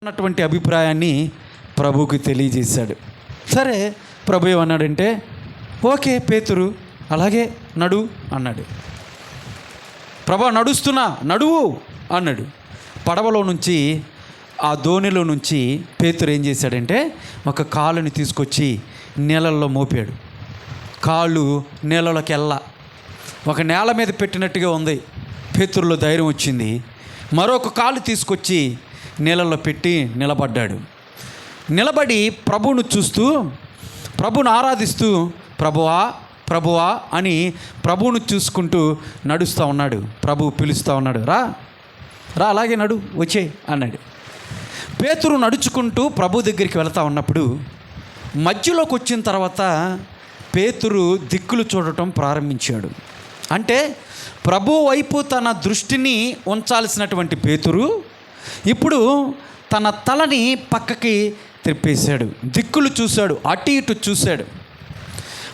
అన్నటువంటి అభిప్రాయాన్ని ప్రభువుకి తెలియజేశాడు. సరే, ప్రభు ఏమన్నాడంటే, ఓకే పేతురు అలాగే నడు అన్నాడు. ప్రభు నడుస్తున్నా నడువు అన్నాడు. పడవలో నుంచి, ఆ దోణిలో నుంచి పేతురు ఏం చేశాడంటే ఒక కాలుని తీసుకొచ్చి నీళ్ళల్లో మోపాడు. కాళ్ళు నీళ్ళలోకి ఒక నేల మీద పెట్టినట్టుగా ఉంది. పేతురులో ధైర్యం వచ్చింది. మరొక కాలు తీసుకొచ్చి నీళ్ళల్లో పెట్టి నిలబడ్డాడు. నిలబడి ప్రభువును చూస్తూ, ప్రభువును ఆరాధిస్తూ, ప్రభువా ప్రభువా అని ప్రభువును చూసుకుంటూ నడుస్తూ ఉన్నాడు. ప్రభువు పిలుస్తూ ఉన్నాడు, రా రా అలాగే నడు వచ్చే అన్నాడు. పేతురు నడుచుకుంటూ ప్రభు దగ్గరికి వెళ్తూ ఉన్నప్పుడు మధ్యలోకి వచ్చిన తర్వాత పేతురు దిక్కులు చూడటం ప్రారంభించాడు. అంటే ప్రభు వైపు తన దృష్టిని ఉంచాల్సినటువంటి పేతురు ఇప్పుడు తన తలని పక్కకి తిప్పేశాడు. దిక్కులు చూశాడు, అటు ఇటు చూశాడు.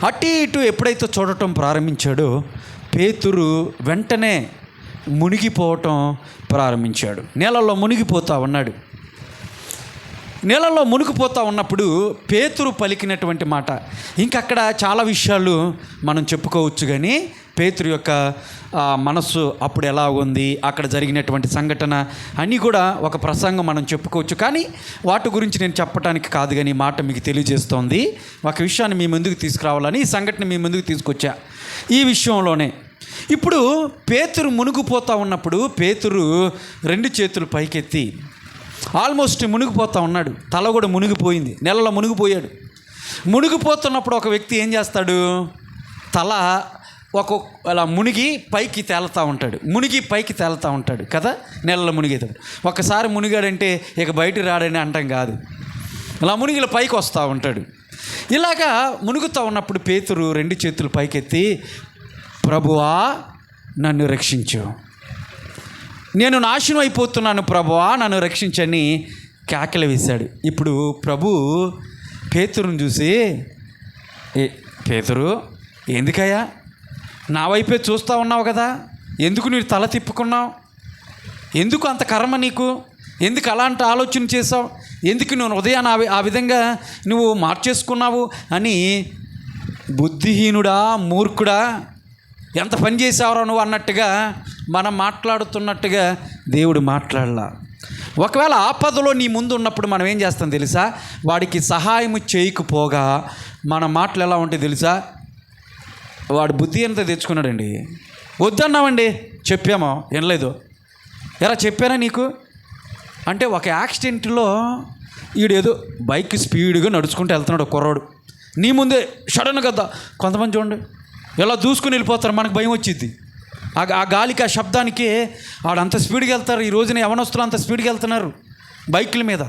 అటు ఇటు ఎప్పుడైతే చూడటం ప్రారంభించాడో పేతురు వెంటనే మునిగిపోవటం ప్రారంభించాడు. నీళ్ళల్లో మునిగిపోతూ ఉన్నాడు. నీళ్ళల్లో మునిగిపోతూ ఉన్నప్పుడు పేతురు పలికినటువంటి మాట, ఇంకక్కడ చాలా విషయాలు మనం చెప్పుకోవచ్చు. కానీ పేతురు యొక్క మనస్సు అప్పుడు ఎలా ఉంది, అక్కడ జరిగినటువంటి సంఘటన అన్నీ కూడా ఒక ప్రసంగం మనం చెప్పుకోవచ్చు. కానీ వాటి గురించి నేను చెప్పడానికి కాదు, కానీ మాట మీకు తెలియజేస్తోంది. ఒక విషయాన్ని మీ ముందుకు తీసుకురావాలని ఈ సంఘటన మీ ముందుకు తీసుకొచ్చా. ఈ విషయంలోనే ఇప్పుడు పేతురు మునిగిపోతూ ఉన్నప్పుడు పేతురు 2 చేతులు పైకెత్తి ఆల్మోస్ట్ మునిగిపోతూ ఉన్నాడు. తల కూడా మునిగిపోయింది, నెలలో మునిగిపోయాడు. మునిగిపోతున్నప్పుడు ఒక వ్యక్తి ఏం చేస్తాడు, తల అలా మునిగి పైకి తేలుతూ ఉంటాడు, మునిగి పైకి తేలుతూ ఉంటాడు కదా, నెలలో మునిగేతాడు. ఒకసారి మునిగాడంటే ఇక బయట రాడని అంటాం కాదు, అలా మునిగిల పైకి వస్తూ ఉంటాడు. ఇలాగా మునుగుతూ ఉన్నప్పుడు పేతురు 2 చేతులు పైకెత్తి, ప్రభువా నన్ను రక్షించు, నేను నాశనం అయిపోతున్నాను ప్రభువా నన్ను రక్షించని కేకలు వేశాడు. ఇప్పుడు ప్రభు పేతురుని చూసి, పేతురు ఎందుకయ్యా నా వైపే చూస్తూ ఉన్నావు కదా, ఎందుకు నీవు తల తిప్పుకున్నావు, ఎందుకు అంత కర్మ నీకు, ఎందుకు అలాంటి ఆలోచన చేసావు, ఎందుకు నువ్వు ఉదయాన్ని ఆ విధంగా నువ్వు మార్చేసుకున్నావు అని, బుద్ధిహీనుడా మూర్ఖుడా ఎంత పని చేసావురా నువ్వు అన్నట్టుగా మనం మాట్లాడుతున్నట్టుగా దేవుడు మాట్లాడలా. ఒకవేళ ఆపదలో నీ ముందు ఉన్నప్పుడు మనం ఏం చేస్తాం తెలుసా, వాడికి సహాయం చేయకపోగా మన మాటలు ఎలా ఉంటాయి తెలుసా, వాడు బుద్ధి ఎంత తెచ్చుకున్నాడండి, వద్దన్నామండి చెప్పామో వినలేదు, ఎలా చెప్పారా నీకు అంటే, ఒక యాక్సిడెంట్లో ఈడేదో బైక్ స్పీడ్గా నడుచుకుంటూ వెళ్తున్నాడు కుర్రాడు, నీ ముందే సడన్గా కదా, కొంతమంది చూడండి ఎలా దూసుకుని వెళ్ళిపోతారు, మనకు భయం వచ్చింది. ఆ గాలికి ఆ శబ్దానికి వాడు అంత స్పీడ్గా వెళ్తారు. ఈ రోజున యవనస్తులు అంత స్పీడ్గా వెళ్తున్నారు బైకుల మీద,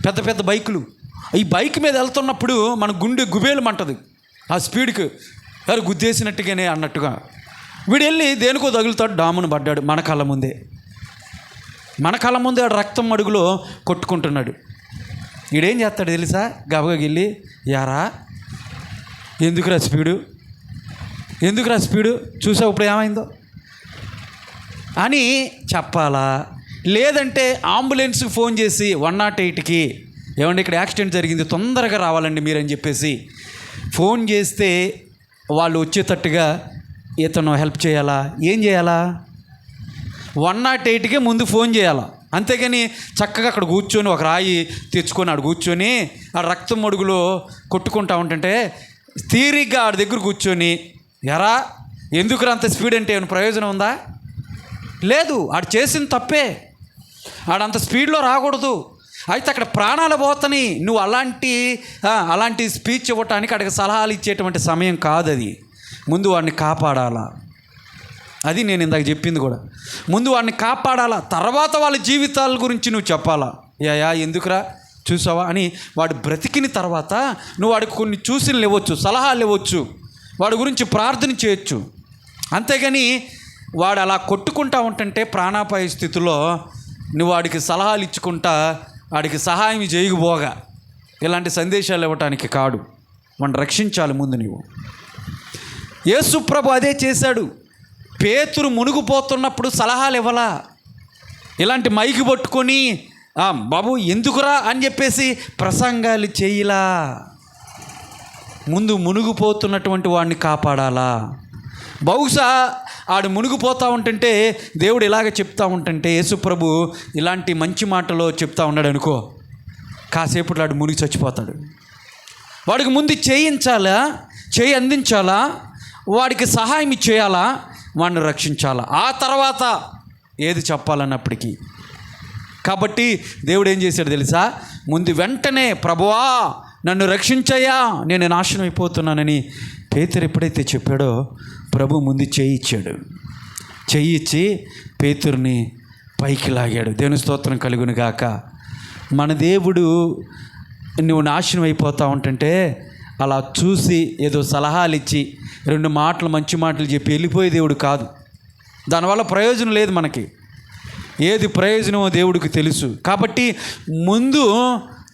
పెద్ద పెద్ద బైకులు. ఈ బైక్ మీద వెళ్తున్నప్పుడు మన గుండె గుబేలమంటది ఆ స్పీడ్కి, ఎవరు గుద్దేసినట్టుగానే అన్నట్టుగా. వీడు వెళ్ళి దేనికో తగులుతాడు, డామును పడ్డాడు మన కళ్ళ ముందే ఆడు రక్తం అడుగులో కొట్టుకుంటున్నాడు. వీడేం చేస్తాడు తెలుసా, గబగకి వెళ్ళి, యారా ఎందుకురా స్పీడు చూసావు ఇప్పుడు ఏమైందో అని చెప్పాలా, లేదంటే అంబులెన్స్కి ఫోన్ చేసి 108కి ఏమండి ఇక్కడ యాక్సిడెంట్ జరిగింది తొందరగా రావాలండి మీరని చెప్పేసి ఫోన్ చేస్తే వాళ్ళు వచ్చేటట్టుగా ఇతను హెల్ప్ చేయాలా, ఏం చేయాలా, 108కే ముందు ఫోన్ చేయాలా. అంతేగాని చక్కగా అక్కడ కూర్చొని ఒక రాయి తెచ్చుకొని ఆడు కూర్చొని ఆ రక్తం అడుగులో కొట్టుకుంటా ఉంటుంటే తీరిగ్గా ఆడి దగ్గర కూర్చొని, ఎరా ఎందుకు అంత స్పీడ్ అంటే ఏమైనా ప్రయోజనం ఉందా, లేదు. ఆడు చేసిన తప్పే, ఆడంత స్పీడ్లో రాకూడదు. అయితే అక్కడ ప్రాణాలు పోతని నువ్వు అలాంటి స్పీచ్ ఇవ్వటానికి అక్కడికి సలహాలు ఇచ్చేటువంటి సమయం కాదు అది. ముందు వాడిని కాపాడాలా, అది నేను ఇందాక చెప్పింది కూడా. ముందు వాడిని కాపాడాలా, తర్వాత వాళ్ళ జీవితాల గురించి నువ్వు చెప్పాలా. యా ఎందుకురా చూసావా అని వాడు బ్రతికిన తర్వాత నువ్వు వాడికి కొన్ని సూచనలు ఇవ్వచ్చు, సలహాలు ఇవ్వచ్చు, వాడి గురించి ప్రార్థన చేయొచ్చు. అంతేగాని వాడు అలా కొట్టుకుంటా ఉంటుంటే ప్రాణాపాయ స్థితిలో నువ్వు వాడికి సలహాలు ఇచ్చుకుంటా వాడికి సహాయం చేయకపోగా ఇలాంటి సందేశాలు ఇవ్వటానికి కాదు, వాడిని రక్షించాలి ముందు నువ్వు. యేసు ప్రభు అదే చేశాడు. పేతురు మునిగిపోతున్నప్పుడు సలహాలు ఇవ్వలా, ఇలాంటి మైకి పట్టుకొని బాబు ఎందుకురా అని చెప్పేసి ప్రసంగాలు చేయలా. ముందు మునిగిపోతున్నటువంటి వాడిని కాపాడాలా. బహుశా ఆడు మునిగిపోతూ ఉంటుంటే దేవుడు ఇలాగ చెప్తా ఉంటుంటే యేసుప్రభు ఇలాంటి మంచి మాటలో చెప్తా ఉన్నాడు అనుకో, కాసేపట్లో ఆడు మునిగి చచ్చిపోతాడు. వాడికి ముందు చేయించాలా, చేయి అందించాలా, వాడికి సహాయం చేయాలా, వాడిని రక్షించాలా, ఆ తర్వాత ఏది చెప్పాలన్నప్పటికీ. కాబట్టి దేవుడు ఏం చేశాడు తెలుసా, ముందు వెంటనే ప్రభువా నన్ను రక్షించయ్యా నేను నాశనం అయిపోతున్నానని పేతురు ఎప్పుడైతే చెప్పాడో ప్రభు ముందు చేయి ఇచ్చాడు. చెయ్యి ఇచ్చి పేతురుని పైకి లాగాడు. దేవుని స్తోత్రం కలుగును గాక. మన దేవుడు నువ్వు నాశనం అయిపోతా ఉంటుంటే అలా చూసి ఏదో సలహాలు ఇచ్చి 2 మాటలు మంచి మాటలు చెప్పి వెళ్ళిపోయే దేవుడు కాదు. దానివల్ల ప్రయోజనం లేదు. మనకి ఏది ప్రయోజనమో దేవుడికి తెలుసు. కాబట్టి ముందు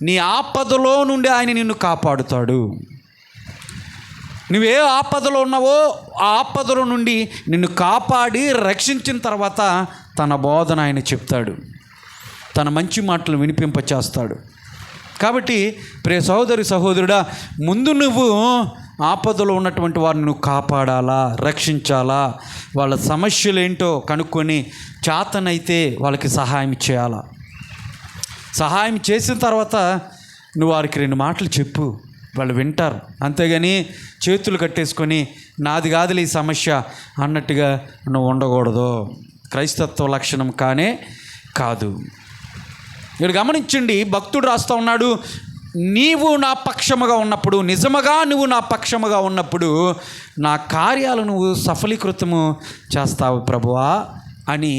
నీ ఆపదలో నుండి ఆయన నిన్ను కాపాడుతాడు. నువ్వే ఆపదలో ఉన్నావో ఆ ఆపదలో నుండి నిన్ను కాపాడి రక్షించిన తర్వాత తన బోధన ఆయన చెప్తాడు, తన మంచి మాటలు వినిపింపచేస్తాడు. కాబట్టి ప్రియ సహోదరి సహోదరుడా, ముందు నువ్వు ఆపదలో ఉన్నటువంటి వారిని నువ్వు కాపాడాలా, రక్షించాలా, వాళ్ళ సమస్యలు ఏంటో కనుక్కొని చేతనైతే వాళ్ళకి సహాయం చేయాలా. సహాయం చేసిన తర్వాత నువ్వు వారికి 2 మాటలు చెప్పు, వాళ్ళు వింటారు. అంతేగాని చేతులు కట్టేసుకొని నాది కాదులే ఈ సమస్య అన్నట్టుగా నువ్వు ఉండకూడదు. క్రైస్తత్వ లక్షణం కానే కాదు. ఇక్కడ గమనించండి, భక్తుడు రాస్తూ ఉన్నాడు, నీవు నా పక్షముగా ఉన్నప్పుడు, నిజముగా నువ్వు నా పక్షముగా ఉన్నప్పుడు నా కార్యాలు నువ్వు సఫలీకృతము చేస్తావు ప్రభువా అని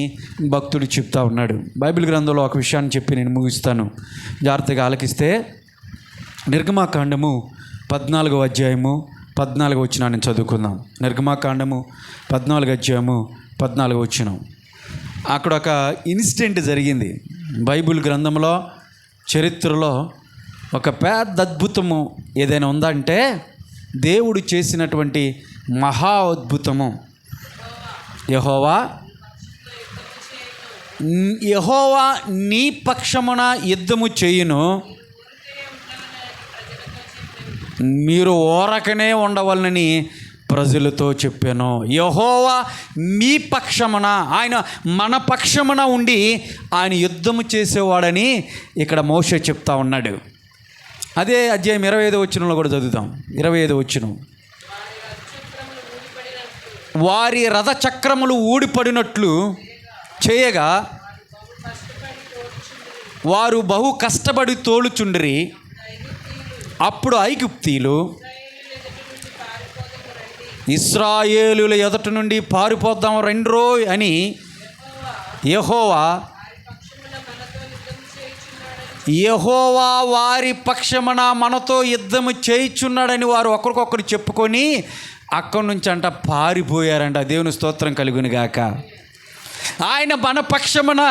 భక్తుడు చెప్తా ఉన్నాడు. బైబిల్ గ్రంథంలో ఒక విషయాన్ని చెప్పి నేను ముగిస్తాను, జాగ్రత్తగా ఆలకిస్తే. నిర్గమాకాండము 14వ అధ్యాయము 14వ వచనాన్ని చదువుకుందాం. నిర్గమాకాండము 14వ అధ్యాయము 14వ వచనం. అక్కడ ఒక ఇన్సిడెంట్ జరిగింది. బైబిల్ గ్రంథంలో చరిత్రలో ఒక పెద్ద అద్భుతము ఏదైనా ఉందంటే దేవుడు చేసినటువంటి మహా అద్భుతము. యెహోవా నీ పక్షమున యుద్ధము చేయును, మీరు ఓరకనే ఉండవలనని ప్రజలతో చెప్పాను. యెహోవా మీ పక్షమున, ఆయన మన పక్షమున ఉండి ఆయన యుద్ధము చేసేవాడని ఇక్కడ మోషే చెప్తా ఉన్నాడు. అదే అధ్యాయం 25వ వచనంలో కూడా చదువుతాం. 25వ వచనం, వారి రథ చక్రములు ఊడిపడినట్లు చేయగా వారు బహు కష్టపడి తోలుచుండ్రి. అప్పుడు ఐగుప్తీయులు ఇశ్రాయేలుల ఎదుట నుండి పారిపోద్దాం రండ్రో అని యెహోవా వారి పక్షమున మనతో యుద్ధము చేయుచున్నాడని వారు ఒకరికొకరు చెప్పుకొని అక్కడి నుంచి అంట పారిపోయారంట. దేవుని స్తోత్రం కలుగును గాక. ఆయన మన పక్షమున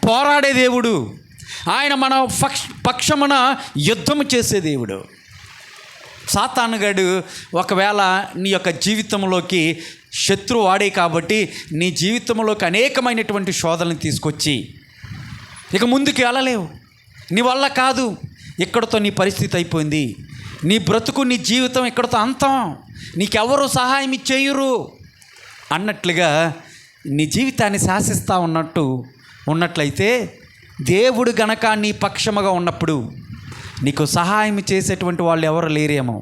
పోరాడే దేవుడు, ఆయన మన పక్షమున యుద్ధము చేసే దేవుడు. సాతానుగాడు ఒకవేళ నీ యొక్క జీవితంలోకి శత్రువు వాడే కాబట్టి నీ జీవితంలోకి అనేకమైనటువంటి శోధనలు తీసుకొచ్చి ఇక ముందుకు వెళ్ళలేవు, నీ వల్ల కాదు, ఇక్కడతో నీ పరిస్థితి అయిపోయింది, నీ బ్రతుకు నీ జీవితం ఇక్కడతో అంతం, నీకెవరు సహాయం చేయరు అన్నట్లుగా నీ జీవితాన్ని శాసిస్తూ ఉన్నట్లయితే దేవుడు గనక నీ పక్షముగా ఉన్నప్పుడు నీకు సహాయం చేసేటువంటి వాళ్ళు ఎవరు లేరేమో.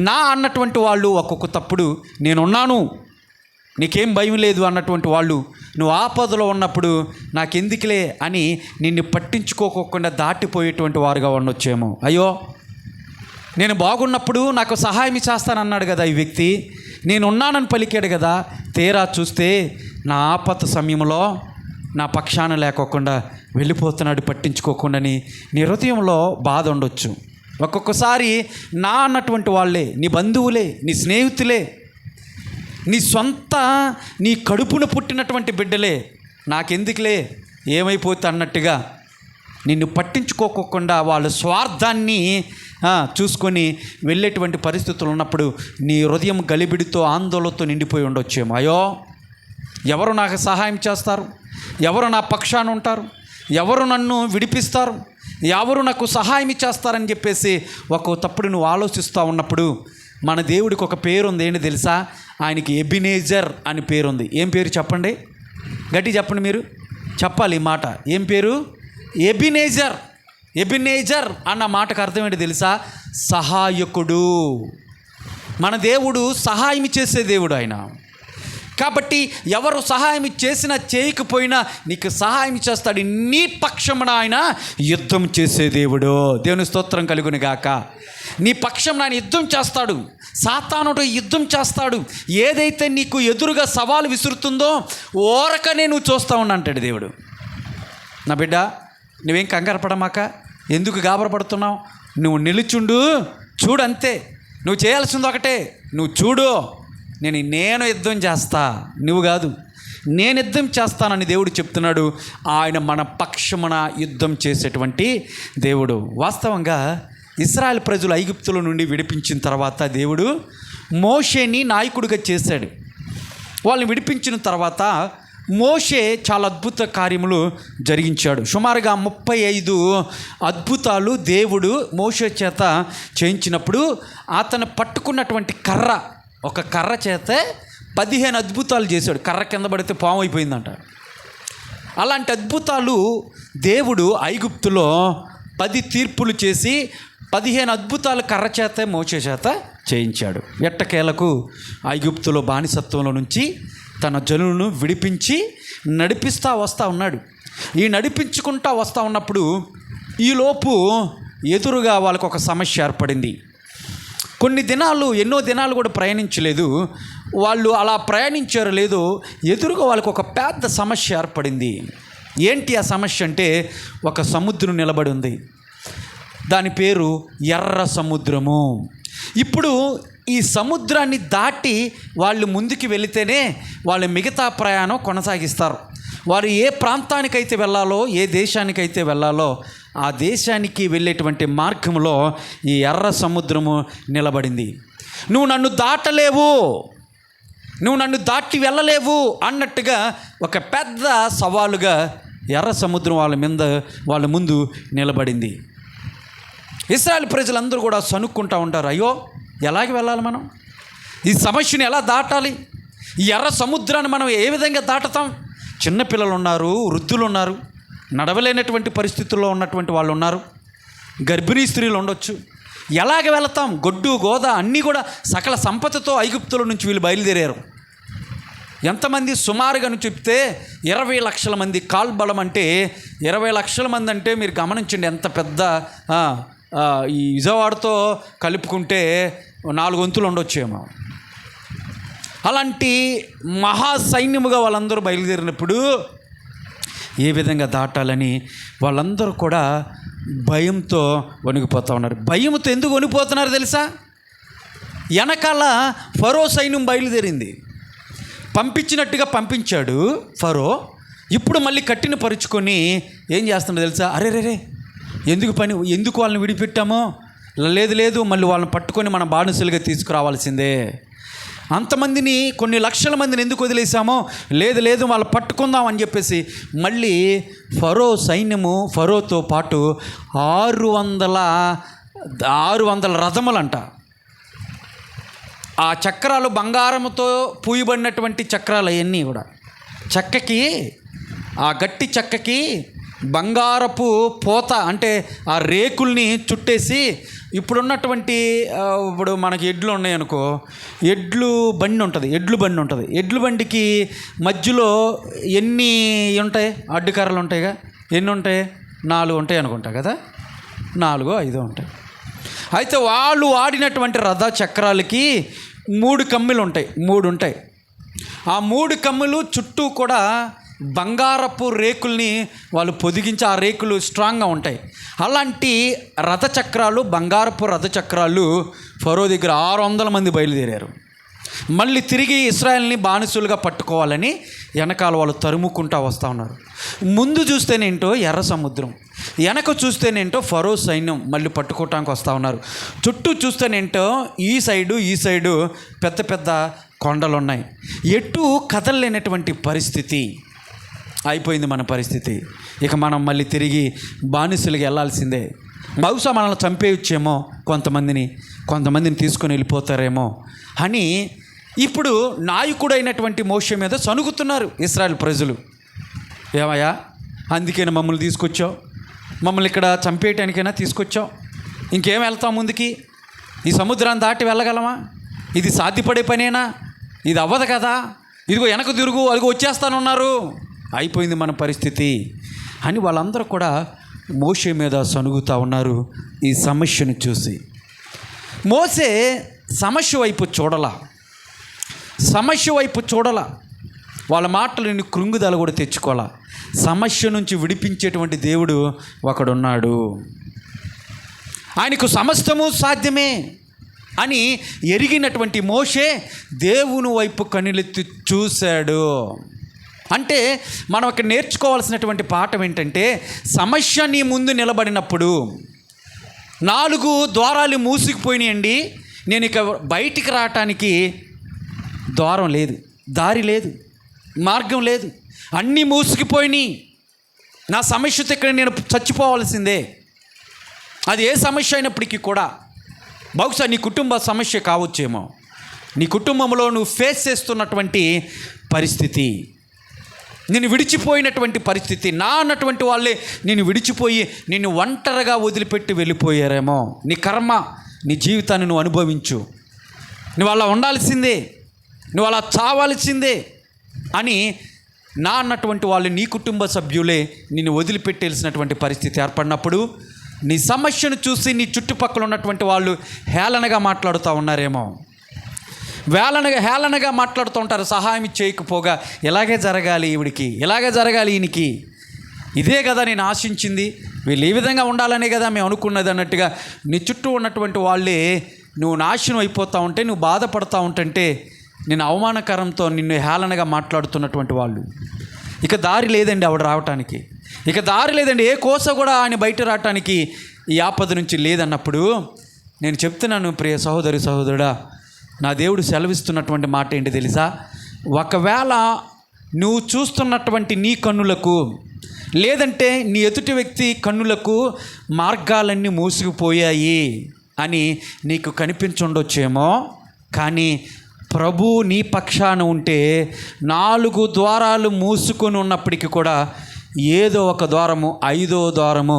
నా అన్నటువంటి వాళ్ళు ఒక్కొక్క తప్పుడు నేనున్నాను, నీకేం భయం లేదు అన్నటువంటి వాళ్ళు నువ్వు ఆపదలో ఉన్నప్పుడు నాకెందుకులే అని నిన్ను పట్టించుకోకుండా దాటిపోయేటువంటి వారుగా ఉండొచ్చేమో. అయ్యో నేను బాగున్నప్పుడు నాకు సహాయం చేస్తానన్నాడు కదా ఈ వ్యక్తి, నేనున్నానని పలికాడు కదా, తీరా చూస్తే నా ఆపద సమయంలో నా పక్షాన లేకోకుండా వెళ్ళిపోతున్నాడు పట్టించుకోకుండాని నీ హృదయంలో బాధ ఉండొచ్చు. ఒక్కొక్కసారి నా అన్నటువంటి వాళ్ళే, నీ బంధువులే, నీ స్నేహితులే, నీ సొంత నీ కడుపున పుట్టినటువంటి బిడ్డలే నాకెందుకులే ఏమైపోతే అన్నట్టుగా నిన్ను పట్టించుకోకుండా వాళ్ళ స్వార్థాన్ని చూసుకొని వెళ్ళేటువంటి పరిస్థితులు ఉన్నప్పుడు నీ హృదయం గలిబిడితో ఆందోళనతో నిండిపోయి ఉండొచ్చేమో. అయ్యో ఎవరు నాకు సహాయం చేస్తారు, ఎవరు నా పక్షాన ఉంటారు, ఎవరు నన్ను విడిపిస్తారు, ఎవరు నాకు సహాయం చేస్తారని చెప్పేసి తప్పుడు నువ్వు ఆలోచిస్తూ ఉన్నప్పుడు మన దేవుడికి ఒక పేరు ఉంది. ఏంటి తెలుసా? ఆయనకి ఎబినేజర్ అని పేరుంది. ఏం పేరు చెప్పండి, గట్టి చెప్పండి, మీరు చెప్పాలి ఈ మాట. ఏం పేరు? ఎబినేజర్. ఎబినేజర్ అన్న మాటకు అర్థం ఏంటి తెలుసా? సహాయకుడు. మన దేవుడు సహాయం చేసే దేవుడు ఆయన. కాబట్టి ఎవరు సహాయం చేసినా చేయకపోయినా నీకు సహాయం చేస్తాడు. నీ పక్షమున ఆయన యుద్ధం చేసే దేవుడు. దేవుని స్తోత్రం కలుగును గాక. నీ పక్షమున ఆయన యుద్ధం చేస్తాడు. సాతానుడు యుద్ధం చేస్తాడు. ఏదైతే నీకు ఎదురుగా సవాలు విసురుతుందో ఓరకనే నువ్వు చూస్తూ ఉన్నా అంటాడు దేవుడు. నా బిడ్డ, నువ్వేం కంగారు పడమాక. ఎందుకు గాబరపడుతున్నావు? నువ్వు నిలుచుండు, చూడు, అంతే. నువ్వు చేయాల్సింది ఒకటే, నువ్వు చూడు. నేను యుద్ధం చేస్తా, నువ్వు కాదు, నేను యుద్ధం చేస్తానని దేవుడు చెప్తున్నాడు. ఆయన మన పక్షమున యుద్ధం చేసేటువంటి దేవుడు. వాస్తవంగా ఇశ్రాయేలు ప్రజలు ఐగుప్తుల నుండి విడిపించిన తర్వాత దేవుడు మోషేని నాయకుడిగా చేశాడు. వాళ్ళని విడిపించిన తర్వాత మోషే చాలా అద్భుత కార్యములు జరిగించాడు. సుమారుగా 35 అద్భుతాలు దేవుడు మోషే చేత చేయించినప్పుడు అతను పట్టుకున్నటువంటి కర్ర, ఒక కర్ర చేత 15 అద్భుతాలు చేశాడు. కర్ర కింద పడితే పాము అయిపోయిందంట. అలాంటి అద్భుతాలు దేవుడు ఐగుప్తులో 10 తీర్పులు చేసి 15 అద్భుతాలు కర్ర చేత మోషే చేత చేయించాడు. ఎట్టకేలకు ఐగుప్తులో బానిసత్వంలో నుంచి తన జనులను విడిపించి నడిపిస్తూ వస్తూ ఉన్నాడు. ఈ నడిపించుకుంటూ వస్తూ ఉన్నప్పుడు ఈలోపు ఎదురుగా వాళ్ళకు ఒక సమస్య ఏర్పడింది. కొన్ని దినాలు, ఎన్నో దినాలు కూడా ప్రయాణించలేదు వాళ్ళు. అలా ప్రయాణించారో లేదో ఎదురుగా వాళ్ళకు ఒక పెద్ద సమస్య ఏర్పడింది. ఏంటి ఆ సమస్య అంటే, ఒక సముద్రం నిలబడి ఉంది. దాని పేరు ఎర్ర సముద్రము. ఇప్పుడు ఈ సముద్రాన్ని దాటి వాళ్ళు ముందుకు వెళితేనే వాళ్ళు మిగతా ప్రయాణం కొనసాగిస్తారు. వారు ఏ ప్రాంతానికైతే వెళ్ళాలో, ఏ దేశానికైతే వెళ్ళాలో ఆ దేశానికి వెళ్ళేటువంటి మార్గంలో ఈ ఎర్ర సముద్రము నిలబడింది. నువ్వు నన్ను దాటలేవు, నువ్వు నన్ను దాటి వెళ్ళలేవు అన్నట్టుగా ఒక పెద్ద సవాలుగా ఎర్ర సముద్రం వాళ్ళ ముందు నిలబడింది. ఇశ్రాయేలు ప్రజలందరూ కూడా సనుక్కుంటూ ఉంటారు, అయ్యో ఎలాగ వెళ్ళాలి, మనం ఈ సమస్యను ఎలా దాటాలి, ఈ ఎర్ర సముద్రాన్ని మనం ఏ విధంగా దాటుతాం? చిన్నపిల్లలు ఉన్నారు, వృద్ధులు ఉన్నారు, నడవలేనటువంటి పరిస్థితుల్లో ఉన్నటువంటి వాళ్ళు ఉన్నారు, గర్భిణీ స్త్రీలు ఉండొచ్చు. ఎలాగ వెళతాం? గొడ్డు గోద అన్నీ కూడా సకల సంపదతో ఐగుప్తుల నుంచి వీళ్ళు బయలుదేరారు. ఎంతమంది? సుమారుగా చెప్తే 20 లక్షల మంది. కాల్బలం అంటే 20 లక్షల మంది అంటే మీరు గమనించండి ఎంత పెద్ద. ఈ విజయవాడతో కలుపుకుంటే 4 వంతులు ఉండొచ్చేమో. అలాంటి మహాసైన్యముగా వాళ్ళందరూ బయలుదేరినప్పుడు ఏ విధంగా దాటాలని వాళ్ళందరూ కూడా భయంతో వణికిపోతూ ఉన్నారు. భయంతో ఎందుకు వణికిపోతున్నారు తెలుసా? వెనకాల ఫరో సైన్యం బయలుదేరింది. పంపించినట్టుగా పంపించాడు ఫరో. ఇప్పుడు మళ్ళీ కట్టిన పరుచుకొని ఏం చేస్తున్నాడు తెలుసా? అరే ఎందుకు వాళ్ళని విడిపెట్టామో? లేదు, మళ్ళీ వాళ్ళని పట్టుకొని మన బానిసలుగా తీసుకురావాల్సిందే. అంతమందిని, కొన్ని లక్షల మందిని ఎందుకు వదిలేసామో? లేదు వాళ్ళు పట్టుకుందాం అని చెప్పేసి మళ్ళీ ఫరో సైన్యము, ఫరోతో పాటు 600 రథములంట. ఆ చక్రాలు బంగారంతో పూయబడినటువంటి చక్రాలు అవన్నీ కూడా. చెక్కకి, ఆ గట్టి చెక్కకి బంగారపు పోత అంటే ఆ రేకుల్ని చుట్టేసి, ఇప్పుడు మనకి ఎడ్లు ఉన్నాయనుకో, ఎడ్లు బండి ఉంటుంది. ఎడ్లు బండికి మధ్యలో ఎన్ని ఉంటాయి? అడ్డుకర్రలు ఉంటాయిగా. ఎన్ని ఉంటాయి? 4 ఉంటాయి అనుకుంటా కదా, 4, 5 ఉంటాయి. అయితే వాళ్ళు వాడినటువంటి రథ చక్రాలకి 3 కమ్మిలు ఉంటాయి. 3 ఉంటాయి. ఆ 3 కమ్ములు చుట్టూ కూడా బంగారపు రేకుల్ని వాళ్ళు పొదిగించి, ఆ రేకులు స్ట్రాంగ్గా ఉంటాయి. అలాంటి రథచక్రాలు, బంగారపు రథచక్రాలు ఫరో దగ్గర 600 మంది బయలుదేరారు. మళ్ళీ తిరిగి ఇశ్రాయేల్ని బానిసలుగా పట్టుకోవాలని వెనకాల వాళ్ళు తరుముకుంటూ వస్తూ ఉన్నారు. ముందు చూస్తేనేంటో ఎర్ర సముద్రం, వెనక చూస్తేనేంటో ఫరో సైన్యం మళ్ళీ పట్టుకోవటానికి వస్తూ ఉన్నారు. చుట్టూ చూస్తేనేంటో ఈ సైడు పెద్ద పెద్ద కొండలు ఉన్నాయి. ఎటు కదలలేనటువంటి పరిస్థితి. అయిపోయింది మన పరిస్థితి. ఇక మనం మళ్ళీ తిరిగి బానిసలుగా వెళ్ళాల్సిందే. బహుశా మనల్ని చంపేయచ్చేమో, కొంతమందిని తీసుకొని వెళ్ళిపోతారేమో అని ఇప్పుడు నాయకుడైనటువంటి మోషే మీద సనుగుతున్నారు ఇశ్రాయేలు ప్రజలు. ఏమయ్యా, అందుకైనా మమ్మల్ని తీసుకొచ్చావు, మమ్మల్ని ఇక్కడ చంపేయటానికైనా తీసుకొచ్చావు, ఇంకేం వెళ్తాం ముందుకి? ఈ సముద్రాన్ని దాటి వెళ్ళగలమా? ఇది సాధ్యపడే పనేనా? ఇది అవ్వదు కదా. ఇదిగో వెనక తిరుగు, అదిగో వచ్చేస్తానున్నారు, అయిపోయింది మన పరిస్థితి అని వాళ్ళందరూ కూడా మోషే మీద సనుగుతూ ఉన్నారు. ఈ సమస్యను చూసి మోషే సమస్య వైపు చూడాల, వాళ్ళ మాటలని కృంగుదల కూడా తెచ్చుకోవాలా. సమస్య నుంచి విడిపించేటువంటి దేవుడు ఒకడున్నాడు, ఆయనకు సమస్తము సాధ్యమే అని ఎరిగినటువంటి మోషే దేవుని వైపు కన్నులెత్తి చూశాడు. అంటే మనం ఇక్కడ నేర్చుకోవాల్సినటువంటి పాఠం ఏంటంటే, సమస్య నీ ముందు నిలబడినప్పుడు 4 ద్వారాలు మూసుకుపోయినాయండి, నేను ఇక బయటికి రావటానికి ద్వారం లేదు, దారి లేదు, మార్గం లేదు, అన్నీ మూసుకుపోయినాయి, నా సమస్యతో ఇక్కడ నేను చచ్చిపోవాల్సిందే. అది ఏ సమస్య అయినప్పటికీ కూడా, బహుశా నీ కుటుంబ సమస్య కావచ్చేమో, నీ కుటుంబంలో నువ్వు ఫేస్ చేస్తున్నటువంటి పరిస్థితి, నిన్ను విడిచిపోయినటువంటి పరిస్థితి, నా అన్నటువంటి వాళ్ళే నిన్ను విడిచిపోయి నిన్ను ఒంటరిగా వదిలిపెట్టి వెళ్ళిపోయారేమో. నీ కర్మ, నీ జీవితాన్ని నువ్వు అనుభవించు, నువ్వు అలా ఉండాల్సిందే, నువ్వు అలా చావాల్సిందే అని నా అన్నటువంటి వాళ్ళు, నీ కుటుంబ సభ్యులే నిన్ను వదిలిపెట్టేసినటువంటి పరిస్థితి ఏర్పడినప్పుడు, నీ సమస్యను చూసి నీ చుట్టుపక్కల ఉన్నటువంటి వాళ్ళు హేళనగా మాట్లాడుతూ ఉన్నారేమో, హేళనగా మాట్లాడుతూ ఉంటారు. సహాయం చేయకపోగా ఇలాగే జరగాలి ఈవిడికి, ఇలాగే జరగాలి ఈయనకి, ఇదే కదా నేను ఆశించింది, వీళ్ళు ఈ విధంగా ఉండాలనే కదా మేము అనుకున్నది అన్నట్టుగా నీ చుట్టూ ఉన్నటువంటి వాళ్ళే నువ్వు నాశనం అయిపోతూ ఉంటే, నువ్వు బాధపడుతూ ఉంటుంటే, నేను అవమానకరంతో నిన్ను హేళనగా మాట్లాడుతున్నటువంటి వాళ్ళు. ఇక దారి లేదండి ఆవిడ రావటానికి, ఇక దారి లేదండి, ఏ కోస కూడా ఆయన బయట రావటానికి ఈ ఆపద నుంచి లేదన్నప్పుడు నేను చెప్తున్నాను, ప్రియ సహోదరి సహోదరుడా, నా దేవుడు సెలవిస్తున్నటువంటి మాట ఏంటి తెలుసా? ఒకవేళ నువ్వు చూస్తున్నటువంటి నీ కన్నులకు, లేదంటే నీ ఎదుటి వ్యక్తి కన్నులకు మార్గాలన్నీ మూసుకుపోయాయి అని నీకు కనిపించుండొచ్చేమో, కానీ ప్రభు నీ పక్షాన ఉంటే 4 ద్వారాలు మూసుకొని ఉన్నప్పటికీ కూడా ఏదో ఒక ద్వారము, 5వ ద్వారము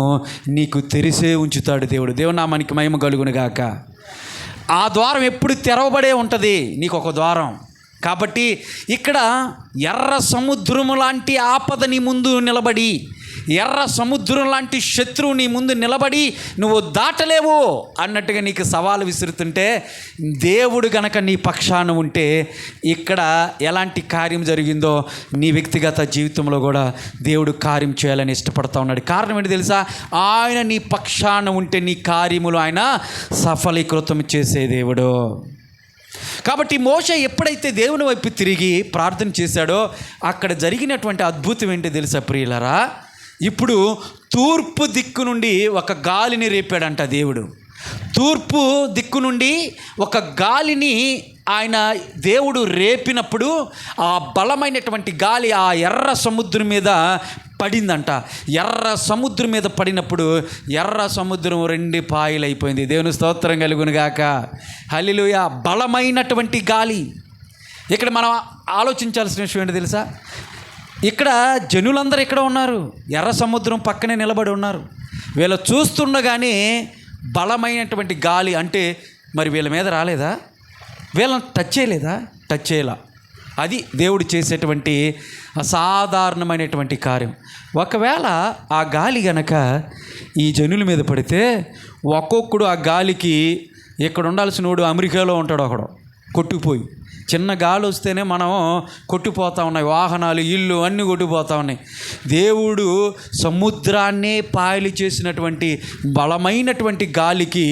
నీకు తెరిసే ఉంచుతాడు దేవుడు. దేవుని నామానికి మహిమ కలుగును గాక. ఆ ద్వారం ఎప్పుడు తెరవబడే ఉంటుంది, నీకు ఒక ద్వారం. కాబట్టి ఇక్కడ ఎర్ర సముద్రము లాంటి ఆపద నీ ముందు నిలబడి, ఎర్ర సముద్రం లాంటి శత్రువు నీ ముందు నిలబడి నువ్వు దాటలేవు అన్నట్టుగా నీకు సవాలు విసురుతుంటే, దేవుడు గనక నీ పక్షాన ఉంటే ఇక్కడ ఎలాంటి కార్యం జరిగిందో నీ వ్యక్తిగత జీవితంలో కూడా దేవుడు కార్యం చేయాలని ఇష్టపడతా ఉన్నాడు. కారణం ఏంటి తెలుసా? ఆయన నీ పక్షాన ఉంటే నీ కార్యములు ఆయన సఫలీకృతం చేసే దేవుడు. కాబట్టి మోషే ఎప్పుడైతే దేవుని వైపు తిరిగి ప్రార్థన చేశాడో అక్కడ జరిగినటువంటి అద్భుతం ఏంటి తెలుసా ప్రియులరా? ఇప్పుడు తూర్పు దిక్కు నుండి ఒక గాలిని రేపాడంట దేవుడు. తూర్పు దిక్కు నుండి ఒక గాలిని ఆయన దేవుడు రేపినప్పుడు ఆ బలమైనటువంటి గాలి ఆ ఎర్ర సముద్రం మీద పడిందంట. ఎర్ర సముద్రం మీద పడినప్పుడు ఎర్ర సముద్రం 2 పాయలు అయిపోయింది. దేవుని స్తోత్రం కలుగును గాక. హల్లెలూయా. బలమైనటువంటి గాలి. ఇక్కడ మనం ఆలోచించాల్సిన విషయం ఏంటి తెలుసా? ఇక్కడ జనులందరూ ఇక్కడ ఉన్నారు, ఎర్ర సముద్రం పక్కనే నిలబడి ఉన్నారు. వీళ్ళు చూస్తుండగానే బలమైనటువంటి గాలి అంటే మరి వీళ్ళ మీద రాలేదా? వీళ్ళని టచ్ చేయలేదా? టచ్ చేయలా. అది దేవుడు చేసేటువంటి అసాధారణమైనటువంటి కార్యం. ఒకవేళ ఆ గాలి గనక ఈ జనుల మీద పడితే ఒక్కొక్కడు ఆ గాలికి, ఇక్కడ ఉండాల్సిన వాడు అమెరికాలో ఉంటాడు, ఒకడు కొట్టుకుపోయి, చిన్న గాలి వస్తేనే మనం కొట్టుకుపోతూ ఉన్నాయి, వాహనాలు, ఇల్లు అన్నీ కొట్టుకుపోతూ ఉన్నాయి. దేవుడు సముద్రాన్నే పాయలు చేసినటువంటి బలమైనటువంటి గాలికి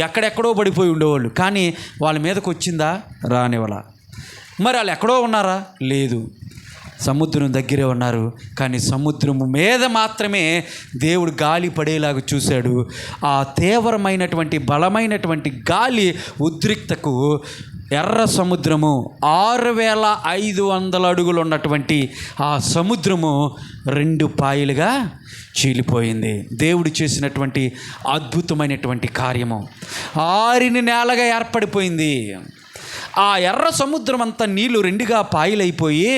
ఎక్కడెక్కడో పడిపోయి ఉండేవాళ్ళు, కానీ వాళ్ళ మీదకి వచ్చిందా? రానివ్వాల. మరి వాళ్ళు ఎక్కడో ఉన్నారా? లేదు, సముద్రం దగ్గరే ఉన్నారు. కానీ సముద్రము మీద మాత్రమే దేవుడు గాలి పడేలాగా చూశాడు. ఆ తీవ్రమైనటువంటి బలమైనటువంటి గాలి ఉద్రిక్తకు ఎర్ర సముద్రము 6500 అడుగులు ఉన్నటువంటి ఆ సముద్రము 2 పాయలుగా చీలిపోయింది. దేవుడు చేసినటువంటి అద్భుతమైనటువంటి కార్యము. ఆరిన నేలగా ఏర్పడిపోయింది. ఆ ఎర్ర సముద్రం అంతా నీళ్లు 2గా పాయలైపోయి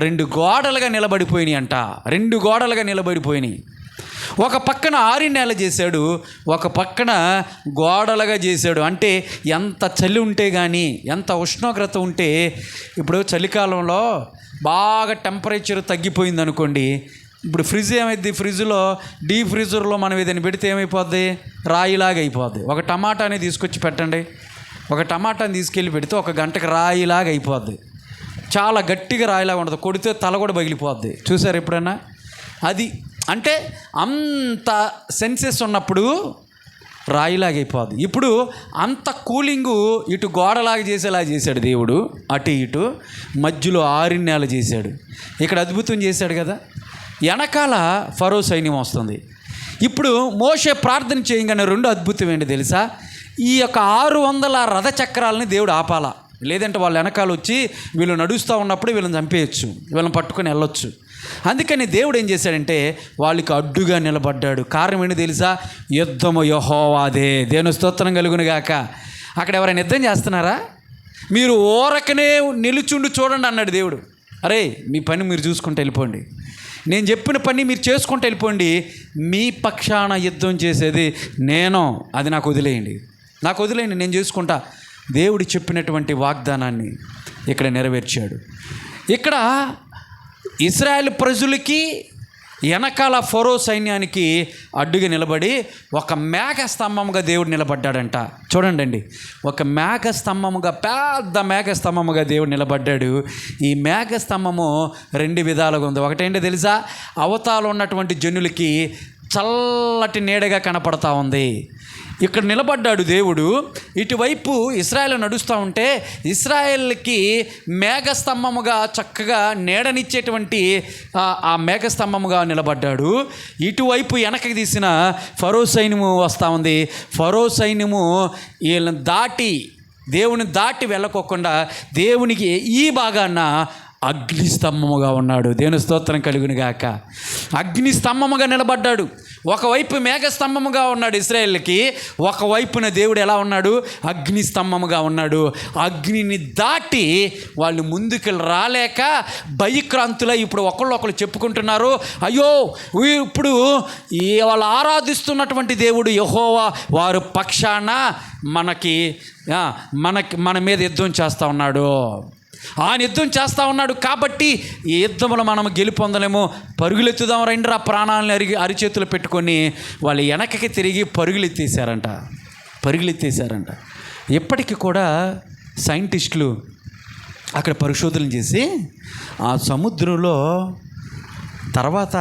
2 గోడలుగా నిలబడిపోయినాయి అంట. 2 గోడలుగా నిలబడిపోయినాయి. ఒక పక్కన ఆరిన నేల చేశాడు, ఒక పక్కన గోడలుగా చేశాడు. అంటే ఎంత చలి ఉంటే కానీ, ఎంత ఉష్ణోగ్రత ఉంటే, ఇప్పుడు చలికాలంలో బాగా టెంపరేచర్ తగ్గిపోయింది అనుకోండి, ఇప్పుడు ఫ్రిడ్జ్ ఏమైంది, ఫ్రిడ్జ్లో డీప్ ఫ్రీజర్లో మనం ఏదైనా పెడితే ఏమైపోద్ది, రాయిలాగా అయిపోద్ది. ఒక టమాటాని తీసుకొచ్చి పెట్టండి, ఒక టమాటాని తీసుకెళ్ళి పెడితే 1 గంటకి రాయిలాగా అయిపోద్ది. చాలా గట్టిగా రాయిలాగా ఉండదు, కొడితే తల కూడా పగిలిపోద్ది. చూసారు ఎప్పుడైనా? అది అంటే అంత సెన్సెస్ ఉన్నప్పుడు రాయిలాగా అయిపోద్ది. ఇప్పుడు అంత కూలింగు ఇటు గోడలాగా చేసేలా చేశాడు దేవుడు, అటు ఇటు మధ్యలో ఆరిన నేల చేశాడు. ఇక్కడ అద్భుతం చేశాడు కదా. వెనకాల ఫరో సైన్యం వస్తుంది. ఇప్పుడు మోషే ప్రార్థన చేయగానే 2 అద్భుతం ఏంటి తెలుసా? ఈ యొక్క 600 రథ చక్రాలని దేవుడు ఆపాలా, లేదంటే వాళ్ళు వెనకాల వచ్చి వీళ్ళు నడుస్తూ ఉన్నప్పుడు వీళ్ళని చంపేయచ్చు, వీళ్ళని పట్టుకొని వెళ్ళొచ్చు. అందుకని దేవుడు ఏం చేశాడంటే వాళ్ళకి అడ్డుగా నిలబడ్డాడు. కారణం ఏంటి తెలుసా? యుద్ధము యెహోవాదే. దేవుని స్తోత్రం కలుగును గాక. అక్కడ ఎవరైనా యుద్ధం చేస్తున్నారా? మీరు ఓరకనే నిలుచుండి చూడండి అన్నాడు దేవుడు. అరే మీ పని మీరు చూసుకుంటూ వెళ్ళిపోండి, నేను చెప్పిన పని మీరు చేసుకుంటూ వెళ్ళిపోండి, మీ పక్షాన యుద్ధం చేసేది నేను, అది నాకు వదిలేయండి, నాకు వదిలేయండి, నేను చేసుకుంటా. దేవుడు చెప్పినటువంటి వాగ్దానాన్ని ఇక్కడ నెరవేర్చాడు. ఇక్కడ ఇశ్రాయేలు ప్రజలకి వెనకాల ఫరో సైన్యానికి అడ్డుగా నిలబడి ఒక మేఘ స్తంభముగా దేవుడు నిలబడ్డాడంట. చూడండి, ఒక మేఘ స్తంభముగా, పెద్ద మేఘ స్తంభముగా దేవుడు నిలబడ్డాడు. ఈ మేఘ స్తంభము 2 విధాలుగా ఉంది. ఒకటేంటో తెలుసా? అవతాలు ఉన్నటువంటి జనులకి చల్లటి నీడగా కనపడతా ఉంది. ఇక్కడ నిలబడ్డాడు దేవుడు. ఇటువైపు ఇశ్రాయేలు నడుస్తూ ఉంటే ఇశ్రాయేల్కి మేఘస్తంభముగా చక్కగా నీడనిచ్చేటువంటి ఆ మేఘస్తంభముగా నిలబడ్డాడు. ఇటువైపు వెనక్కి తీసిన ఫరో సైన్యము వస్తూ ఉంది. ఫరో సైన్యము వీళ్ళని దాటి, దేవుని దాటి వెళ్ళకోకుండా దేవునికి ఈ భాగాన అగ్నిస్తంభముగా ఉన్నాడు. దేవుని స్తోత్రం కలుగును గాక. అగ్నిస్తంభముగా నిలబడ్డాడు. ఒకవైపు మేఘస్తంభముగా ఉన్నాడు ఇశ్రాయేల్కి, ఒకవైపున దేవుడు ఎలా ఉన్నాడు? అగ్నిస్తంభముగా ఉన్నాడు. అగ్నిని దాటి వాళ్ళు ముందుకు రాలేక భయక్రాంతులై ఇప్పుడు ఒకళ్ళు చెప్పుకుంటున్నారు, అయ్యో ఇప్పుడు వాళ్ళు ఆరాధిస్తున్నటువంటి దేవుడు యెహోవా వారు పక్షాన మన మీద యుద్ధం చేస్తూ ఉన్నాడు, ఆయన యుద్ధం చేస్తూ ఉన్నాడు. కాబట్టి ఈ యుద్ధంలో మనం గెలుపొందలేము, పరుగులెత్తుదాం రండిరా ప్రాణాలను అరిచేతులు పెట్టుకొని వాళ్ళు వెనకకి తిరిగి పరుగులెత్తేసారంట. ఇప్పటికీ కూడా సైంటిస్టులు అక్కడ పరిశోధనలు చేసి ఆ సముద్రంలో తర్వాత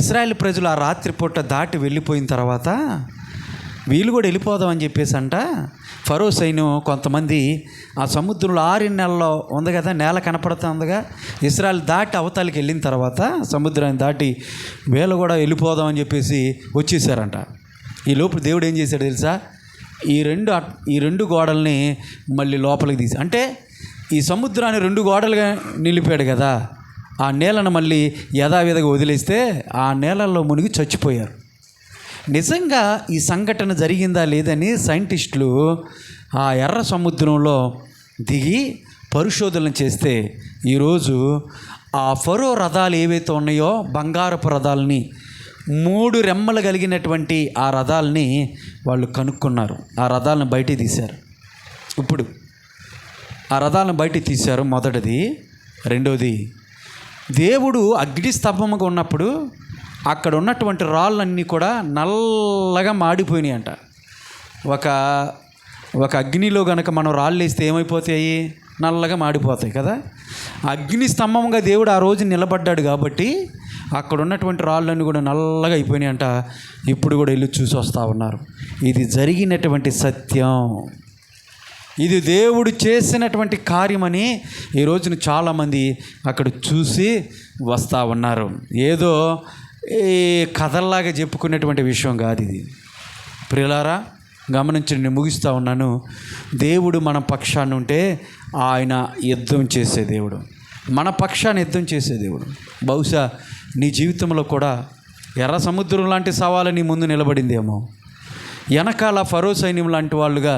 ఇశ్రాయేల్ ప్రజలు ఆ రాత్రిపూట దాటి వెళ్ళిపోయిన తర్వాత వీళ్ళు కూడా వెళ్ళిపోదామని చెప్పేసి అంట ఫరో సైన్యం కొంతమంది ఆ సముద్రంలో 6 నెలల్లో ఉంది కదా, నేల కనపడుతూ ఉందిగా, ఇశ్రాయేల్ దాటి అవతలకి వెళ్ళిన తర్వాత సముద్రాన్ని దాటి వీళ్ళు కూడా వెళ్ళిపోదామని చెప్పేసి వచ్చేసారంట. ఈ లోపు దేవుడు ఏం చేశాడు తెలుసా? ఈ రెండు గోడల్ని మళ్ళీ లోపలికి తీసి, అంటే ఈ సముద్రాన్ని 2 గోడలుగా నిలిపాడు కదా, ఆ నేలను మళ్ళీ యథావిధిగా వదిలేస్తే ఆ నేలల్లో మునిగి చచ్చిపోయారు. నిజంగా ఈ సంఘటన జరిగిందా లేదని సైంటిస్టులు ఆ ఎర్ర సముద్రంలో దిగి పరిశోధన చేస్తే ఈరోజు ఆ ఫరో రథాలు ఏవైతే ఉన్నాయో బంగారపు రథాలని 3 రెమ్మలు కలిగినటువంటి ఆ రథాలని వాళ్ళు కనుక్కున్నారు. ఆ రథాలను బయటికి తీశారు. ఇప్పుడు ఆ రథాలను బయటికి తీశారు. మొదటిది. రెండోది, దేవుడు అగ్నిస్తంభముగా ఉన్నప్పుడు అక్కడ ఉన్నటువంటి రాళ్ళన్నీ కూడా నల్లగా మాడిపోయినాయి అంట. ఒక అగ్నిలో కనుక మనం రాళ్ళు వేస్తే ఏమైపోతాయి? నల్లగా మాడిపోతాయి కదా. అగ్ని స్తంభంగా దేవుడు ఆ రోజు నిలబడ్డాడు కాబట్టి అక్కడ ఉన్నటువంటి రాళ్ళన్నీ కూడా నల్లగా అయిపోయినాయి అంట. ఇప్పుడు కూడా వెళ్ళి చూసి వస్తూ ఉన్నారు. ఇది జరిగినటువంటి సత్యం, ఇది దేవుడు చేసినటువంటి కార్యమని ఈ రోజున చాలామంది అక్కడ చూసి వస్తూ ఉన్నారు. ఏదో ఈ కథల్లాగా చెప్పుకునేటువంటి విషయం కాదు ఇది. ప్రియులారా, గమనించి నేను ముగిస్తూ ఉన్నాను. దేవుడు మన పక్షాన ఉంటే ఆయన యుద్ధం చేసే దేవుడు, మన పక్షాన్ని యుద్ధం చేసే దేవుడు. బహుశా నీ జీవితంలో కూడా ఎర్ర సముద్రం లాంటి సవాలు నీ ముందు నిలబడిందేమో, వెనకాల ఫరో సైన్యం లాంటి వాళ్ళుగా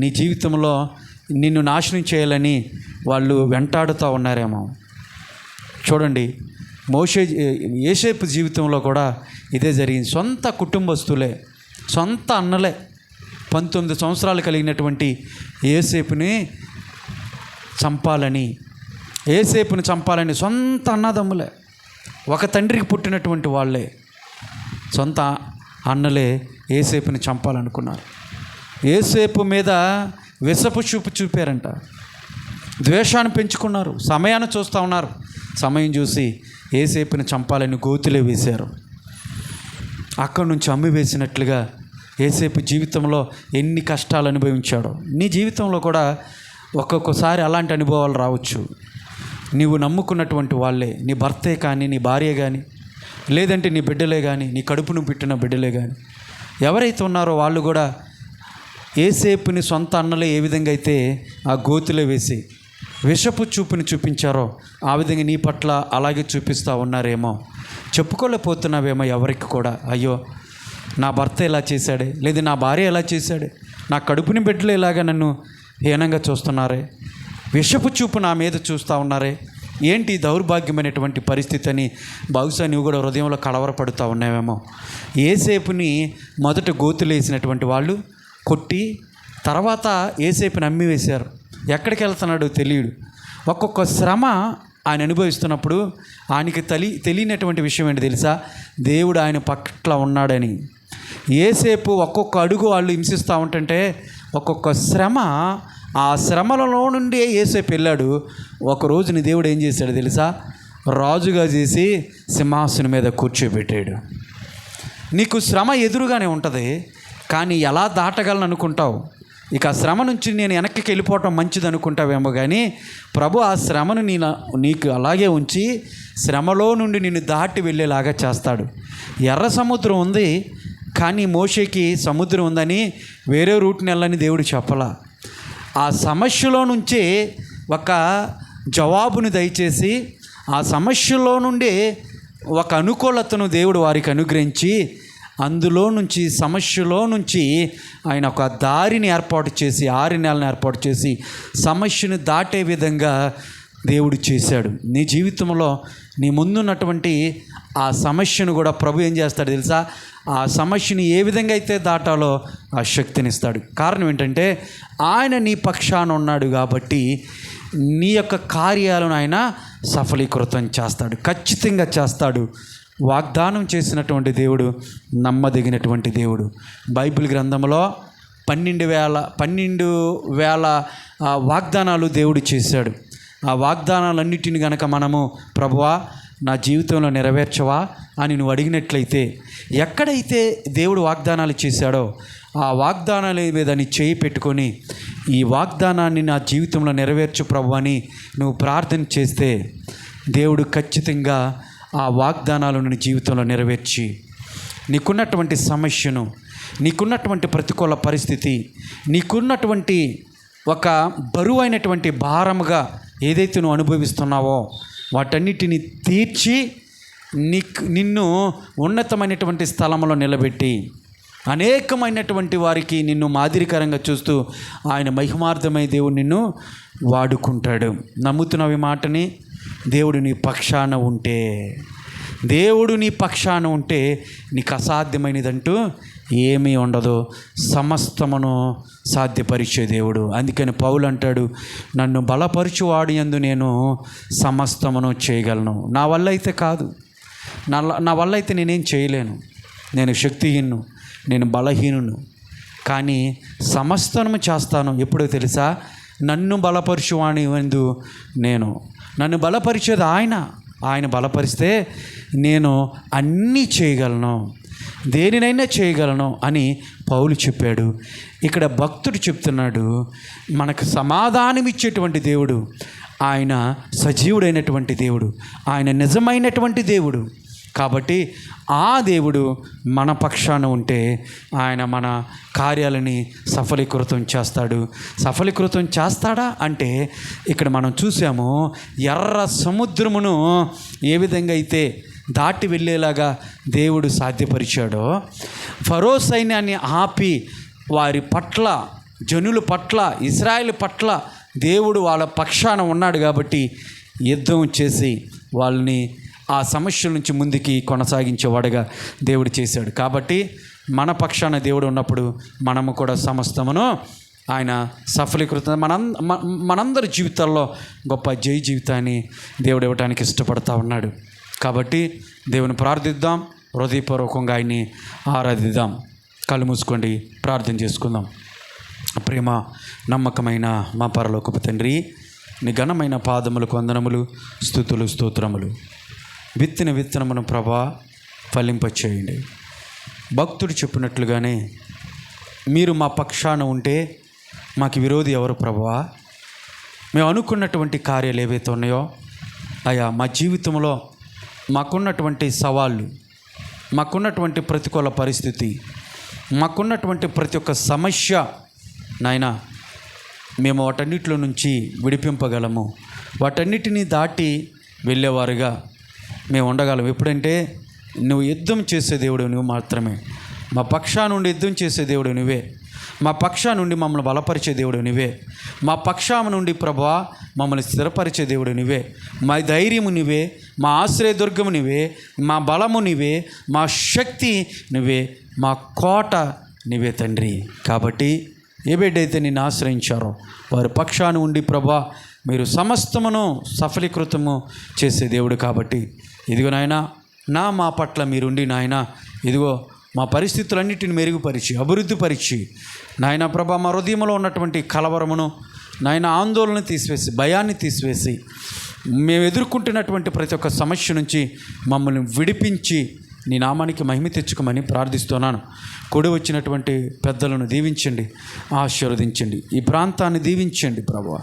నీ జీవితంలో నిన్ను నాశనం చేయాలని వాళ్ళు వెంటాడుతూ ఉన్నారేమో. చూడండి, యోసేపు జీవితంలో కూడా ఇదే జరిగింది. సొంత కుటుంబస్తులే, సొంత అన్నలే, 19 సంవత్సరాలు కలిగినటువంటి యోసేపుని చంపాలని సొంత అన్నదమ్ములే, ఒక తండ్రికి పుట్టినటువంటి వాళ్ళే, సొంత అన్నలే యోసేపుని చంపాలనుకున్నారు. యోసేపు మీద విషపు చూపు చూపారంట, ద్వేషాన్ని పెంచుకున్నారు, సమయాన్ని చూస్తూ ఉన్నారు. సమయం చూసి యోసేపుని చంపాలని గోతిలో వేశారు. అక్కడి నుంచి అమ్మి వేసినట్లుగా యోసేపు జీవితంలో ఎన్ని కష్టాలు అనుభవించాడో. నీ జీవితంలో కూడా ఒక్కొక్కసారి అలాంటి అనుభవాలు రావచ్చు. నీవు నమ్ముకున్నటువంటి వాళ్ళే, నీ భర్తే కానీ, నీ భార్య కానీ, లేదంటే నీ బిడ్డలే కానీ, నీ కడుపును పెట్టిన బిడ్డలే కానీ, ఎవరైతే ఉన్నారో వాళ్ళు కూడా యోసేపుని సొంత అన్నలే ఏ విధంగా అయితే ఆ గోతిలో వేసి విషపు చూపుని చూపించారో ఆ విధంగా నీ పట్ల అలాగే చూపిస్తూ ఉన్నారేమో. చెప్పుకోలేకపోతున్నావేమో ఎవరికి కూడా, అయ్యో నా భర్త ఎలా చేశాడే, లేదా నా భార్య ఎలా చేశాడే, నా కడుపుని బిడ్డలు ఇలాగా నన్ను హీనంగా చూస్తున్నారే, విషపు చూపు నా మీద చూస్తూ ఉన్నారే, ఏంటి దౌర్భాగ్యమైనటువంటి పరిస్థితి అని బహుశా నువ్వు కూడా హృదయంలో కలవరపడుతూ ఉన్నావేమో. యోసేపుని మొదట గోతులు వేసినటువంటి వాళ్ళు కొట్టి తర్వాత యోసేపుని అమ్మి వేశారు. ఎక్కడికి వెళ్తున్నాడో తెలియడు. ఒక్కొక్క శ్రమ ఆయన అనుభవిస్తున్నప్పుడు ఆయనకి తెలియనటువంటి విషయం ఏంటి తెలుసా? దేవుడు ఆయన పట్ల ఉన్నాడని. యోసేపు ఒక్కొక్క అడుగు వాళ్ళు హింసిస్తూ ఉంటుంటే ఒక్కొక్క శ్రమ, ఆ శ్రమలలో నుండి యోసేపు వెళ్ళాడు. ఒకరోజుని దేవుడు ఏం చేశాడు తెలుసా? రాజుగా చేసి సింహాసనం మీద కూర్చోబెట్టాడు. నీకు శ్రమ ఎదురుగానే ఉంటుంది, కానీ ఎలా దాటగలను అనుకుంటావు. ఇక ఆ శ్రమ నుంచి నేను వెనక్కి వెళ్ళిపోవటం మంచిది అనుకుంటావేమో, కానీ ప్రభు ఆ శ్రమను నీకు అలాగే ఉంచి శ్రమలో నుండి నిన్ను దాటి వెళ్ళేలాగా చేస్తాడు. ఎర్ర సముద్రం ఉంది, కానీ మోషేకి సముద్రం ఉందని వేరే రూట్ని వెళ్ళని దేవుడు చెప్పలా. ఆ సమస్యలో నుంచే ఒక జవాబును దయచేసి ఆ సమస్యలో నుండి ఒక అనుకూలతను దేవుడు వారికి అనుగ్రహించి అందులో నుంచి, సమస్యలో నుంచి ఆయన ఒక దారిని ఏర్పాటు చేసి, 6 నెలలను ఏర్పాటు చేసి సమస్యను దాటే విధంగా దేవుడు చేశాడు. నీ జీవితంలో నీ ముందున్నటువంటి ఆ సమస్యను కూడా ప్రభు ఏం చేస్తాడు తెలుసా? ఆ సమస్యని ఏ విధంగా అయితే దాటాలో ఆ శక్తిని ఇస్తాడు. కారణం ఏంటంటే ఆయన నీ పక్షాన ఉన్నాడు కాబట్టి నీ యొక్క కార్యాలను ఆయన సఫలీకృతం చేస్తాడు, ఖచ్చితంగా చేస్తాడు. వాగ్దానం చేసినటువంటి దేవుడు నమ్మదగినటువంటి దేవుడు. బైబిల్ గ్రంథంలో 12,000 వాగ్దానాలు దేవుడు చేశాడు. ఆ వాగ్దానాలన్నిటిని కనుక మనము ప్రభువా నా జీవితంలో నెరవేర్చవా అని నువ్వు అడిగినట్లయితే, ఎక్కడైతే దేవుడు వాగ్దానాలు చేశాడో ఆ వాగ్దానాల మీద నీ చేయి పెట్టుకొని ఈ వాగ్దానాన్ని నా జీవితంలో నెరవేర్చు ప్రభు అని నువ్వు ప్రార్థన చేస్తే దేవుడు ఖచ్చితంగా ఆ వాగ్దానాలను నీ జీవితంలో నెరవేర్చి నీకున్నటువంటి సమస్యను, నీకున్నటువంటి ప్రతికూల పరిస్థితి, నీకున్నటువంటి ఒక బరువైనటువంటి భారముగా ఏదైతే నువ్వు అనుభవిస్తున్నావో వాటన్నిటిని తీర్చి నిన్ను ఉన్నతమైనటువంటి స్థలంలో నిలబెట్టి అనేకమైనటువంటి వారికి నిన్ను మాదిరికరంగా చూస్తూ ఆయన మహిమార్థమై దేవుడు నిన్ను వాడుకుంటాడు. నమ్ముతున్నవి మాటని? దేవుడు నీ పక్షాన ఉంటే, దేవుడు నీ పక్షాన ఉంటే నీకు అసాధ్యమైనదంటూ ఏమీ ఉండదు. సమస్తమును సాధ్యపరిచే దేవుడు. అందుకని పౌలు అంటాడు, నన్ను బలపరచువాడు యందు నేను సమస్తమును చేయగలను. నా వల్ల అయితే కాదు, నా వల్ల అయితే నేనేం చేయలేను, నేను శక్తిహీను, నేను బలహీనును, కానీ సమస్తము చేస్తాను. ఎప్పుడో తెలుసా? నన్ను బలపరచువాని యందు నేను, నన్ను బలపరిచేది ఆయన బలపరిస్తే నేను అన్నీ చేయగలను, దేనినైనా చేయగలను అని పౌలు చెప్పాడు. ఇక్కడ భక్తుడు చెప్తున్నాడు, మనకు సమాధానం ఇచ్చేటువంటి దేవుడు ఆయన, సజీవుడైనటువంటి దేవుడు ఆయన, నిజమైనటువంటి దేవుడు. కాబట్టి ఆ దేవుడు మన పక్షాన ఉంటే ఆయన మన కార్యాలని సఫలీకృతం చేస్తాడు. సఫలీకృతం చేస్తాడా అంటే ఇక్కడ మనం చూసాము, ఎర్ర సముద్రమును ఏ విధంగా అయితే దాటి వెళ్ళేలాగా దేవుడు సాధ్యపరిచాడో, ఫరో సైన్యాన్ని ఆపి వారి పట్ల, జనుల పట్ల, ఇశ్రాయేలు పట్ల దేవుడు వాళ్ళ పక్షాన ఉన్నాడు కాబట్టి యుద్ధం చేసి వాళ్ళని ఆ సమస్యల నుంచి ముందుకి కొనసాగించేవాడుగా దేవుడు చేశాడు. కాబట్టి మన పక్షాన దేవుడు ఉన్నప్పుడు మనము కూడా సమస్తమును ఆయన సఫలీకృతం, మనందరి జీవితాల్లో గొప్ప జై జీవితాన్ని దేవుడు ఇవ్వడానికి ఇష్టపడతా ఉన్నాడు. కాబట్టి దేవుని ప్రార్థిద్దాం, హృదయపూర్వకంగా ఆయన్ని ఆరాధిద్దాం. కళ్ళు మూసుకోండి, ప్రార్థన చేసుకుందాం. ప్రేమ నమ్మకమైన మా పరలోకపు తండ్రి, నీ ఘనమైన పాదములకు వందనములు, స్తుతులు, స్తోత్రములు. విత్తిన విత్తనమును ప్రభా ఫలింపచేయండి. భక్తుడు చెప్పినట్లుగానే మీరు మా పక్షాన ఉంటే మాకు విరోధి ఎవరు ప్రభువా? మేము అనుకున్నటువంటి కార్యాలు ఏవైతే ఉన్నాయో అయ్యా, మా జీవితంలో మాకున్నటువంటి సవాళ్ళు, మాకున్నటువంటి ప్రతికూల పరిస్థితి, మాకున్నటువంటి ప్రతి ఒక్క సమస్య నాయనా, మేము వాటన్నిటిలో నుంచి విడిపింపగలము. వాటన్నిటినీ దాటి వెళ్ళేవారుగా మేము ఉండగలం. ఎప్పుడంటే నువ్వు యుద్ధం చేసే దేవుడు నువ్వు మాత్రమే. మా పక్షా నుండి యుద్ధం చేసే దేవుడు నువ్వే. మా పక్షా నుండి మమ్మల్ని బలపరిచే దేవుడు నువ్వే. మా పక్షా నుండి ప్రభువా మమ్మల్ని స్థిరపరిచే దేవుడు నువ్వే. మా ధైర్యము నువ్వే, మా ఆశ్రయదుర్గము నువ్వే, మా బలము నువ్వే, మా శక్తి నువ్వే, మా కోట నువ్వే తండ్రి. కాబట్టి ఏ బిడ్డైతే నిన్ను ఆశ్రయించారో వారి పక్షాన ఉండి ప్రభా మీరు సమస్తమును సఫలీకృతము చేసే దేవుడు. కాబట్టి ఇదిగో నాయనా, మా పట్ల మీరుండి నాయనా, ఇదిగో మా పరిస్థితులన్నిటిని మెరుగుపరిచి, అభివృద్ధిపరిచి నాయన ప్రభా మా హృదయంలో ఉన్నటువంటి కలవరమును నాయన, ఆందోళన తీసివేసి, భయాన్ని తీసివేసి, మేము ఎదుర్కొంటున్నటువంటి ప్రతి ఒక్క సమస్య నుంచి మమ్మల్ని విడిపించి నీ నామానికి మహిమ తెచ్చుకోమని ప్రార్థిస్తున్నాను. కూడి వచ్చినటువంటి పెద్దలను దీవించండి, ఆశీర్వదించండి. ఈ ప్రాంతాన్ని దీవించండి ప్రభువా.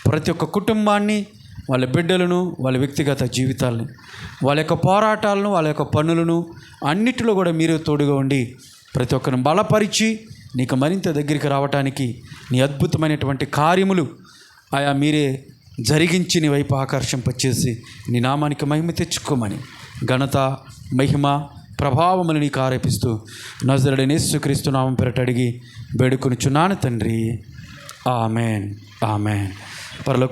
ప్రతి ఒక్క కుటుంబాన్ని, వాళ్ళ బిడ్డలను, వాళ్ళ వ్యక్తిగత జీవితాలను, వాళ్ళ యొక్క పోరాటాలను, వాళ్ళ యొక్క పనులను అన్నిటిలో కూడా మీరు తోడుగా ఉండి ప్రతి ఒక్కరిని బలపరిచి నీకు మరింత దగ్గరికి రావటానికి నీ అద్భుతమైనటువంటి కార్యములు ఆయా మీరే జరిగించి నీ వైపు ఆకర్షింపచేసి నీ నామానికి మహిమ తెచ్చుకోమని, ఘనత, మహిమ, ప్రభావములు నీకు ఆరోపిస్తూ నజరుడైన యేసుక్రీస్తు నామం పేరట అడిగి వేడుకొనుచున్నాను తండ్రి. Amen, amen. పరలోక